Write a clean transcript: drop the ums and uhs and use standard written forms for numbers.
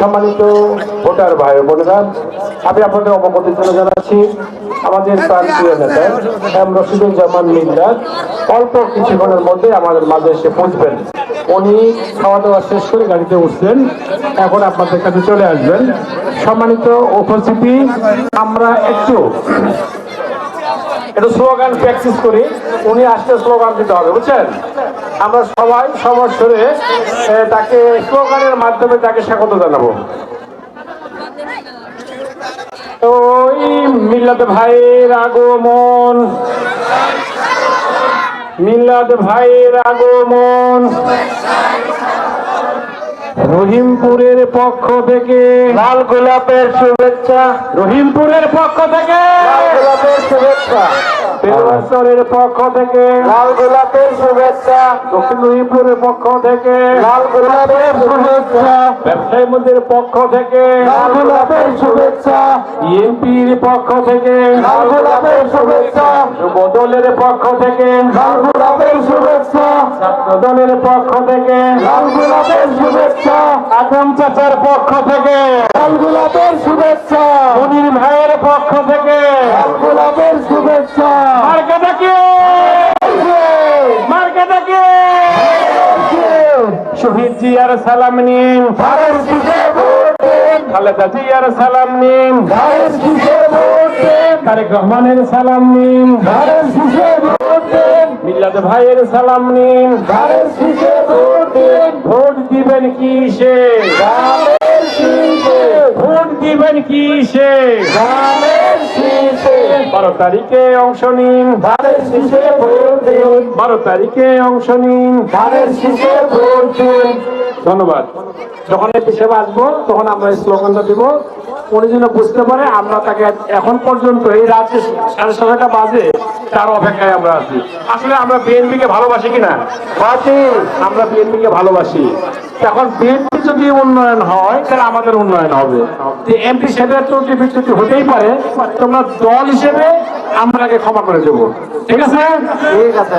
সম্মানিত ভোটার ভাই বোনেরা, আমি আপনাদের অবগতির জন্য জানাচ্ছি আমাদের প্রান্তীয় নেতা এম রশিদুজ্জামান মিল্লাত অল্প কিছুক্ষণের মধ্যে আমাদের মাঝে এসে পৌঁছবেন। উনি খাওয়া দাওয়া শেষ করে গাড়িতে উঠছেন, এখন আপনাদের কাছে চলে আসবেন। সম্মানিত উপস্থিতি, আমরা একটু স্লোগান প্র্যাকটিস করি। উনি আসলে স্লোগান দিতে হবে, বুঝছেন? আমরা সবাই সমস্যরে তাকে স্লোগানের মাধ্যমে তাকে স্বাগত জানাবো। ওই মিল্লাত ভাইয়ের আগমন, মিল্লাত ভাইয়ের আগমন, রহিমপুরের পক্ষ থেকে লাল গোলাপের শুভেচ্ছা, রহিমপুরের পক্ষ থেকে লাল গোলাপের শুভেচ্ছা, বেলবাসরের পক্ষ থেকে লাল গোলাপের শুভেচ্ছা, দক্ষিণ রহিমপুরের পক্ষ থেকে লাল গোলাপের শুভেচ্ছা, ব্যবসায়ী মন্দিরের পক্ষ থেকে লাল গোলাপের শুভেচ্ছা, ইএমপির পক্ষ থেকে লাল গোলাপের শুভেচ্ছা, যুব দলের পক্ষ থেকে লাল গোলাপের শুভেচ্ছা, ছাত্র দলের পক্ষ থেকে লাল গোলাপের শুভেচ্ছা, আজম চাচার পক্ষ থেকে লাল গোলাপের শুভেচ্ছা, মনির ভাইয়ের পক্ষ থেকে লাল গোলাপের শুভেচ্ছা। মার্কাটাকে মার্কাটাকে শহীদ জিয়ার সালাম নিন, খালেদা জিয়ার সালাম নিন, তারেক রহমানের সালাম নিন, মিল্লাত ভাইয়ের সালাম নিন, ভোট দিবেন কিসে, ভোট দিবেন কিসে, 12 তারিখে অংশ নিন, 12 তারিখে অংশ নিন। ধন্যবাদ। যখন হিসেবে আসবো তখন আমরা এই স্লোগানটা দিব, উনি যেন বুঝতে পারে আমরা তাকে এখন পর্যন্ত এই রাত্রে 7:30 বাজে তার অপেক্ষায় আমরা আছি। আসলে আমরা বিএনপিকে ভালোবাসি কিনা? আমরা বিএনপিকে ভালোবাসি। এখন বিএনপি যদি উন্নয়ন হয় তাহলে আমাদের উন্নয়ন হবে। এমপি সাহেবের তো বিচ্যুতি হতেই পারে, তোমরা দল হিসেবে আমরাকে ক্ষমা করে দেবো। ঠিক আছে, ঠিক আছে।